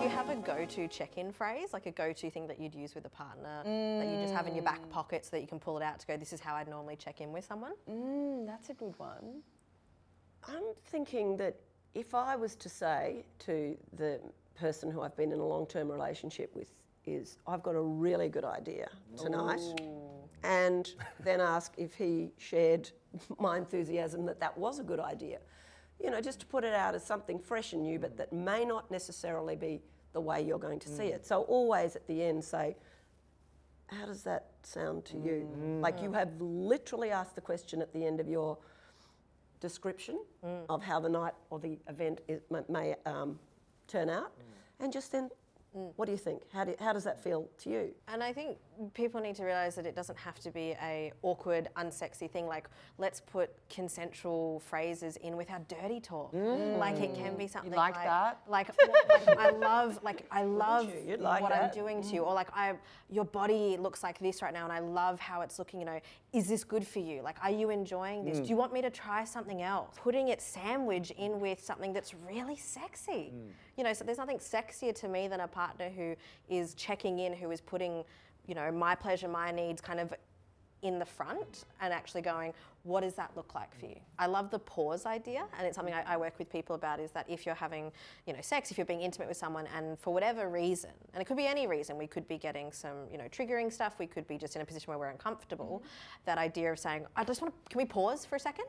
you have a go-to check-in phrase, like a go-to thing that you'd use with a partner that you just have in your back pocket so that you can pull it out to go, this is how I'd normally check in with someone? That's a good one. I'm thinking that if I was to say to the person who I've been in a long-term relationship with is, I've got a really good idea tonight, and then ask if he shared my enthusiasm that that was a good idea. You know, just to put it out as something fresh and new, but that may not necessarily be the way you're going to see it. So always at the end say, how does that sound to you? Like you have literally asked the question at the end of your description of how the night or the event may turn out, and just then, what do you think? How does that feel to you? And I think people need to realise that it doesn't have to be a awkward, unsexy thing. Like, let's put consensual phrases in with our dirty talk. Like, it can be something like that? Like, I love what I'm doing to you, or like, your body looks like this right now, and I love how it's looking. You know, is this good for you? Like, are you enjoying this? Do you want me to try something else? Putting it sandwiched in with something that's really sexy. You know, so there's nothing sexier to me than a partner who is checking in, who is putting, you know, my pleasure, my needs kind of in the front and actually going, what does that look like for you? I love the pause idea, and it's something I work with people about, is that if you're having, you know, sex, if you're being intimate with someone and for whatever reason, and it could be any reason, we could be getting some, you know, triggering stuff, we could be just in a position where we're uncomfortable, that idea of saying, can we pause for a second?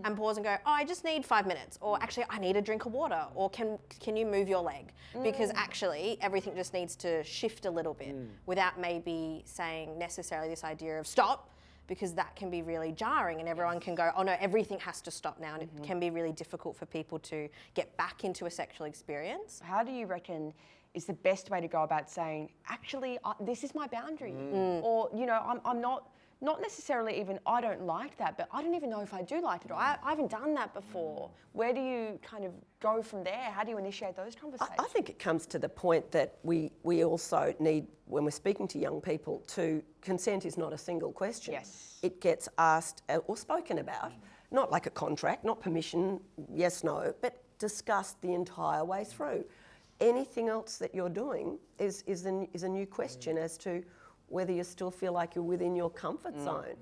And pause and go, oh, I just need 5 minutes, or actually I need a drink of water, or can you move your leg? Because actually everything just needs to shift a little bit without maybe saying necessarily this idea of stop, because that can be really jarring, and everyone can go, oh no, everything has to stop now, and it can be really difficult for people to get back into a sexual experience. How do you reckon is the best way to go about saying, actually, this is my boundary? Or, you know, I'm not necessarily even, I don't like that, but I don't even know if I do like it, or I haven't done that before. Where do you kind of go from there? How do you initiate those conversations? I think it comes to the point that we also need, when we're speaking to young people, to consent is not a single question. Yes. It gets asked or spoken about, not like a contract, not permission, yes, no, but discussed the entire way through. Anything else that you're doing is a new question as to whether you still feel like you're within your comfort zone.